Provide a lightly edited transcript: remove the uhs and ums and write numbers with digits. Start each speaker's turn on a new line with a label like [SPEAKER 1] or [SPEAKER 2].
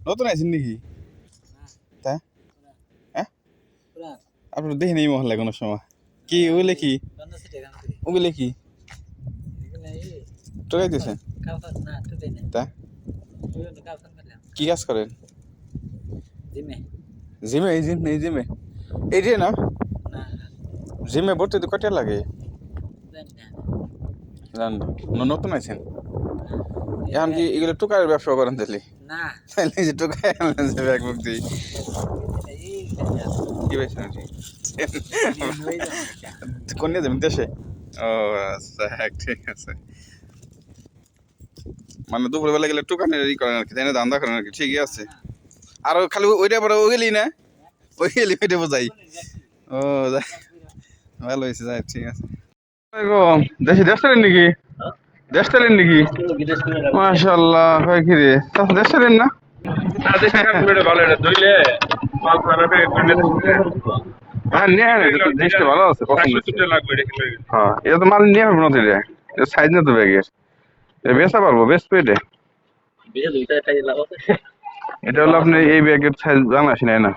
[SPEAKER 1] নতুন আছেন নাকি? তা হ্যাঁ আপনার দেখি নেই মহল্লায় কোনো সময়। কি ওগুলো কি? ওগুলো কি টোকাই দিয়েছেন? তা কি কাজ করেন? জিমে এই জিম এই জিমে এইটাই না? জিমে ভর্তি তো কয়টা লাগে জান না? নতুন আছেন এখন কি এগুলো টোকার ব্যবসা করেন তাহলে? তাহলে যে টোকাই আনলেন যে ব্যাগ বুক দিয়ে কি পাইছেন আর কি? কোন নিয়ে যাবেন দেশে? ও আচ্ছা ঠিক আছে। মানে দুপুরবেলা গেলে টোকানের ই করেন আর কি, তাই না? ধান্দা করেন আর কি, ঠিকই আছে। আর খালি ওইটা পরে ওই গেলি না, ওই গেলি ওইটা বোঝাই। ও ভালো হয়েছে, যাই ঠিক আছে। দেশে দেশ চালেন নাকি? দেশ চালেন নাকি? মাশাআল্লাহ ভাই কি রে দেশ চালেন না? হ্যাঁ নিয়ে জিনিসটা ভালো আছে, পছন্দ হ্যাঁ এটা তো মাল নিয়ে হবে না তো, এটা সাইজ না তো ব্যাগের, বেচা পারবো বেচবো এটা। এটা হলো আপনি এই ব্যাগের সাইজ জানা আসে না।